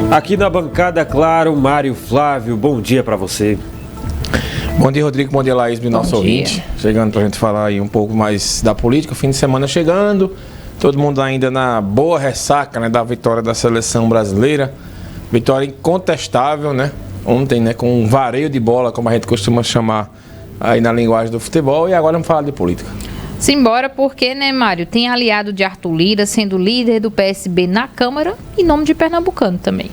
Aqui na bancada, claro, Mário Flávio, bom dia para você. Bom dia, Rodrigo, bom dia, Laís, nosso ouvinte. Chegando para a gente falar aí um pouco mais da política, o fim de semana chegando, todo mundo ainda na boa ressaca, né, da vitória da seleção brasileira, vitória incontestável, né, ontem, né, com um vareio de bola, como a gente costuma chamar aí na linguagem do futebol, e agora vamos falar de política. Simbora, porque, né, Mário, tem aliado de Arthur Lira, sendo líder do PSB na Câmara, em nome de pernambucano também.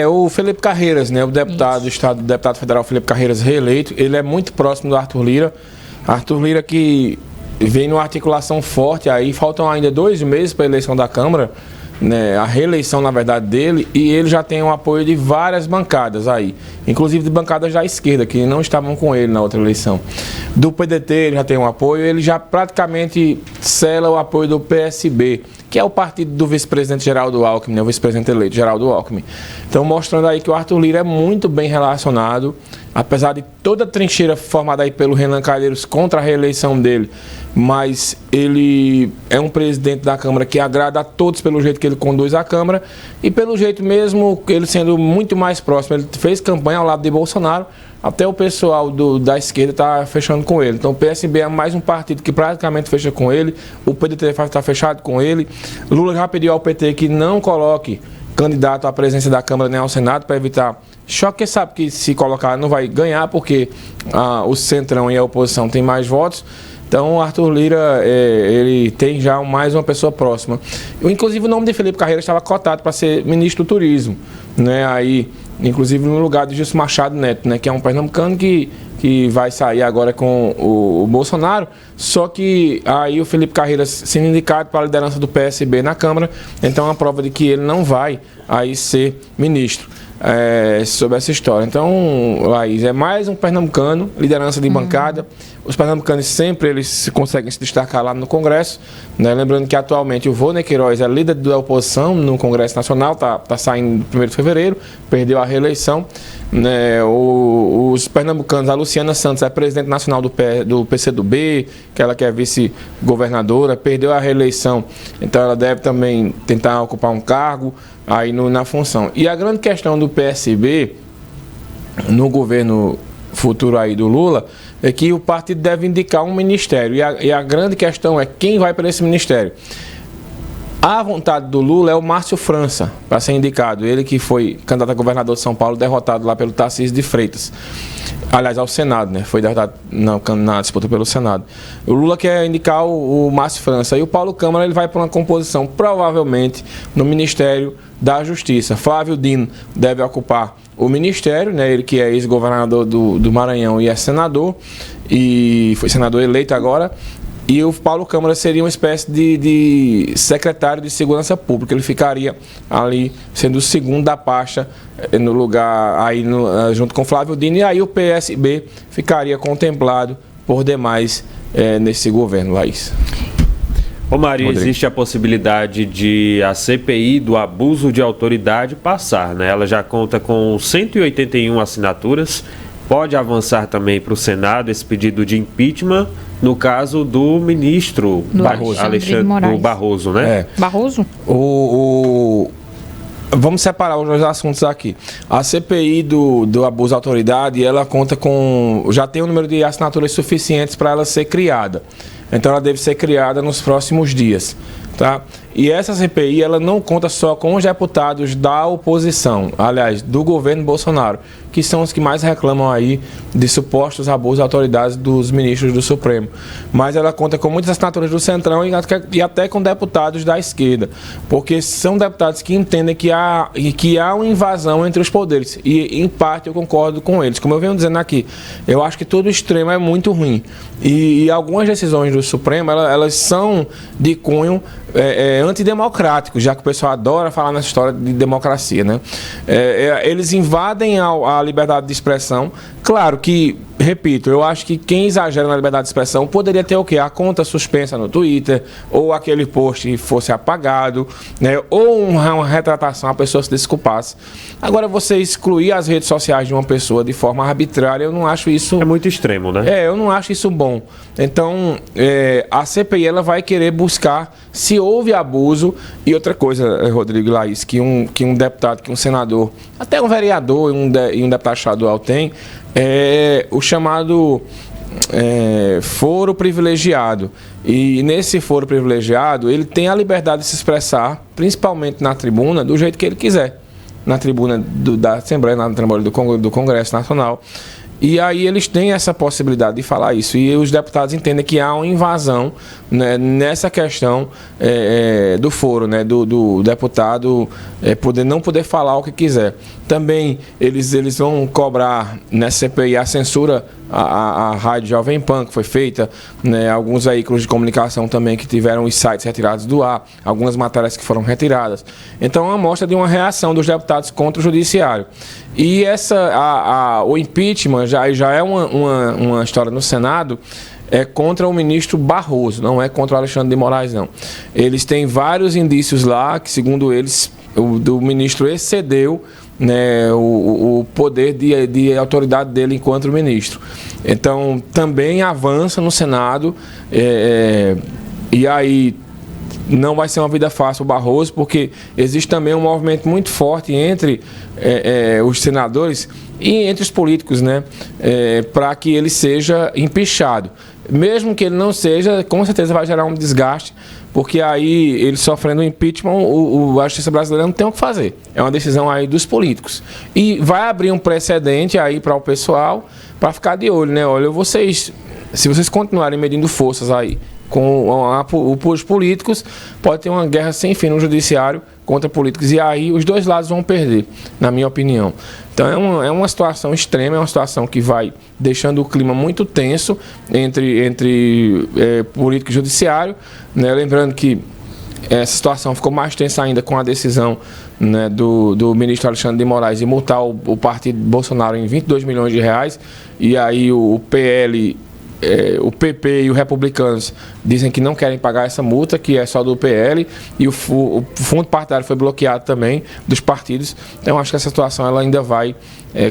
O Felipe Carreiras, né, o deputado do Estado, deputado federal Felipe Carreiras reeleito, ele é muito próximo do Arthur Lira. Arthur Lira que vem numa articulação forte aí, faltam ainda 2 meses para a eleição da Câmara, né, a reeleição, na verdade, dele, e ele já tem o apoio de várias bancadas aí, inclusive de bancadas da esquerda, que não estavam com ele na outra eleição. Do PDT ele já tem um apoio, ele já praticamente sela o apoio do PSB, que é o partido do vice-presidente Geraldo Alckmin, né, o vice-presidente eleito Geraldo Alckmin. Então, mostrando aí que o Arthur Lira é muito bem relacionado, apesar de toda a trincheira formada aí pelo Renan Calheiros contra a reeleição dele, mas ele é um presidente da Câmara que agrada a todos pelo jeito que ele conduz a Câmara e pelo jeito mesmo, ele sendo muito mais próximo, ele fez campanha ao lado de Bolsonaro, até o pessoal da esquerda está fechando com ele. Então o PSB é mais um partido que praticamente fecha com ele, o PDT está fechado com ele. Lula já pediu ao PT que não coloque candidato à presidência da Câmara nem ao Senado para evitar choque, que sabe que se colocar não vai ganhar, porque o Centrão e a oposição têm mais votos. Então o Arthur Lira, ele tem já mais uma pessoa próxima. Inclusive o nome de Felipe Carreiras estava cotado para ser ministro do Turismo, né? Aí, inclusive no lugar de Gilson Machado Neto, né? Que é um pernambucano que vai sair agora com o Bolsonaro, só que aí o Felipe Carreiras sendo indicado para a liderança do PSB na Câmara, então é uma prova de que ele não vai aí ser ministro. Sobre essa história. Então, Laís, é mais um pernambucano, liderança de bancada. Os pernambucanos sempre eles conseguem se destacar lá no Congresso, né? Lembrando que atualmente o Volney Queiroz é líder da oposição no Congresso Nacional, tá saindo no 1º de fevereiro, perdeu a reeleição, né? Os pernambucanos, a Luciana Santos é presidente nacional do PCdoB, que ela que é vice-governadora, perdeu a reeleição, então ela deve também tentar ocupar um cargo aí na função. E a grande questão do PSB no governo futuro aí do Lula é que o partido deve indicar um ministério, e a grande questão é quem vai para esse ministério. A vontade do Lula é o Márcio França para ser indicado, ele que foi candidato a governador de São Paulo, derrotado lá pelo Tarcísio de Freitas, aliás ao Senado, né? Foi derrotado na disputa pelo Senado. O Lula quer indicar o Márcio França, e o Paulo Câmara ele vai para uma composição provavelmente no Ministério da Justiça. Flávio Dino deve ocupar o ministério, né? Ele que é ex-governador do Maranhão e é senador, e foi senador eleito agora. E o Paulo Câmara seria uma espécie de secretário de Segurança Pública. Ele ficaria ali sendo o segundo da pasta no lugar, aí junto com Flávio Dino. E aí o PSB ficaria contemplado por demais nesse governo, Laís. Ô Mário, existe a possibilidade de a CPI do abuso de autoridade passar, né? Ela já conta com 181 assinaturas. Pode avançar também para o Senado esse pedido de impeachment, no caso do ministro Alexandre Barroso, né? Barroso? Vamos separar os dois assuntos aqui. A CPI do abuso de autoridade, ela conta com... já tem um número de assinaturas suficientes para ela ser criada. Então ela deve ser criada nos próximos dias, tá? E essa CPI, ela não conta só com os deputados da oposição, aliás, do governo Bolsonaro, que são os que mais reclamam aí de supostos abusos de autoridades dos ministros do Supremo. Mas ela conta com muitas assinaturas do Centrão e até com deputados da esquerda, porque são deputados que entendem que há uma invasão entre os poderes. E, em parte, eu concordo com eles. Como eu venho dizendo aqui, eu acho que todo extremo é muito ruim. E algumas decisões do Supremo, elas são de cunho antidemocrático, já que o pessoal adora falar nessa história de democracia, né? Eles invadem a liberdade de expressão. Claro que repito, eu acho que quem exagera na liberdade de expressão poderia ter o quê? A conta suspensa no Twitter, ou aquele post fosse apagado, né? Ou uma retratação, a pessoa se desculpasse. Agora, você excluir as redes sociais de uma pessoa de forma arbitrária, eu não acho isso... É muito extremo, né? Eu não acho isso bom. Então, a CPI ela vai querer buscar se houve abuso. E outra coisa, Rodrigo e Laís, que um deputado, que um senador, até um vereador e um deputado estadual tem, o chamado foro privilegiado. E nesse foro privilegiado, ele tem a liberdade de se expressar, principalmente na tribuna, do jeito que ele quiser. Na tribuna da Assembleia, na tribuna do Congresso Nacional. E aí eles têm essa possibilidade de falar isso. E os deputados entendem que há uma invasão, né, nessa questão do foro, né, do deputado não poder falar o que quiser. Também eles vão cobrar nessa CPI a censura à Rádio Jovem Pan, que foi feita, né, alguns veículos de comunicação também que tiveram os sites retirados do ar, algumas matérias que foram retiradas. Então, é uma amostra de uma reação dos deputados contra o judiciário. E o impeachment já é uma história no Senado, contra o ministro Barroso, não é contra o Alexandre de Moraes, não. Eles têm vários indícios lá que, segundo eles, o ministro excedeu, né, o poder de autoridade dele enquanto ministro. Então, também avança no Senado, e aí não vai ser uma vida fácil o Barroso, porque existe também um movimento muito forte entre os senadores e entre os políticos, né, para que ele seja empichado. Mesmo que ele não seja, com certeza vai gerar um desgaste, porque aí ele sofrendo o impeachment, a justiça brasileira não tem o que fazer. É uma decisão aí dos políticos. E vai abrir um precedente aí para o pessoal, para ficar de olho, né? Olha, se vocês continuarem medindo forças aí com os políticos, pode ter uma guerra sem fim no judiciário contra políticos. E aí os dois lados vão perder, na minha opinião. Então é uma situação extrema, é uma situação que vai deixando o clima muito tenso entre político e judiciário, né? Lembrando que essa situação ficou mais tensa ainda com a decisão, né, do ministro Alexandre de Moraes de multar o partido Bolsonaro em 22 milhões de reais. E aí o PL... o PP e os republicanos dizem que não querem pagar essa multa, que é só do PL, e o fundo partidário foi bloqueado também dos partidos. Então acho que essa situação ela ainda vai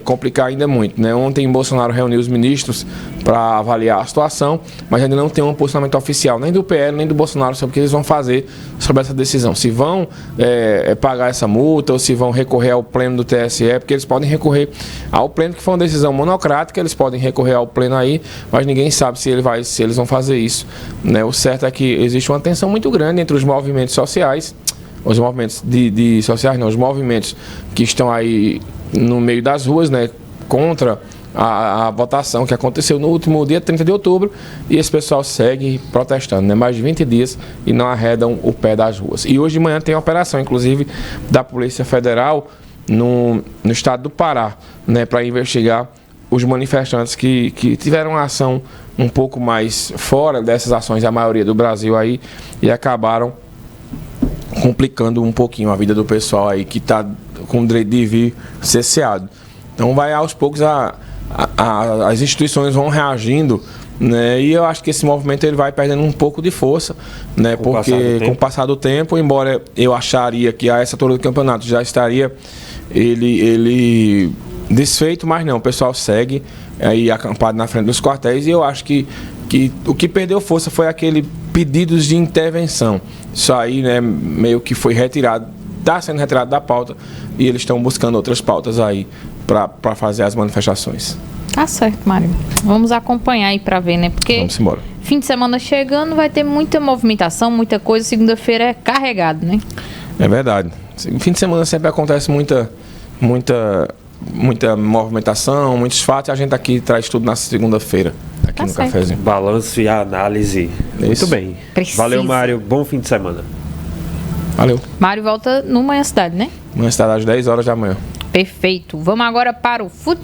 complicar ainda muito, né? Ontem Bolsonaro reuniu os ministros para avaliar a situação, mas ainda não tem um posicionamento oficial nem do PL nem do Bolsonaro sobre o que eles vão fazer sobre essa decisão, se vão pagar essa multa ou se vão recorrer ao pleno do TSE, porque eles podem recorrer ao pleno, que foi uma decisão monocrática, eles podem recorrer ao pleno aí, mas ninguém sabe se eles vão fazer isso, né? O certo é que existe uma tensão muito grande entre os movimentos sociais, os movimentos os movimentos que estão aí no meio das ruas, né, contra a votação que aconteceu no último dia 30 de outubro, e esse pessoal segue protestando, né, mais de 20 dias e não arredam o pé das ruas. E hoje de manhã tem uma operação, inclusive, da Polícia Federal no estado do Pará, né, para investigar os manifestantes que tiveram uma ação um pouco mais fora dessas ações, a maioria do Brasil aí, e acabaram complicando um pouquinho a vida do pessoal aí que está com o direito de vir cerceado. Então vai aos poucos as instituições vão reagindo, né? E eu acho que esse movimento ele vai perdendo um pouco de força, né? Porque com o passar do tempo, embora eu acharia que a essa altura do campeonato já estaria ele desfeito, mas não, o pessoal segue aí acampado na frente dos quartéis, e eu acho que o que perdeu força foi aquele pedidos de intervenção. Isso aí, né, meio que foi retirado, está sendo retirado da pauta, e eles estão buscando outras pautas aí para fazer as manifestações. Tá certo, Mário. Vamos acompanhar aí para ver, né? Porque vamos embora. Fim de semana chegando, vai ter muita movimentação, muita coisa. Segunda-feira é carregado, né? É verdade. Fim de semana sempre acontece muita movimentação, muitos fatos, e a gente aqui traz tudo na segunda-feira, aqui tá no certo. Cafezinho. Balanço e análise. Isso. Muito bem. Precisa. Valeu, Mário. Bom fim de semana. Valeu. Mário volta no Manhã Cidade, né? Manhã Cidade às 10 horas da manhã. Perfeito. Vamos agora para o futebol.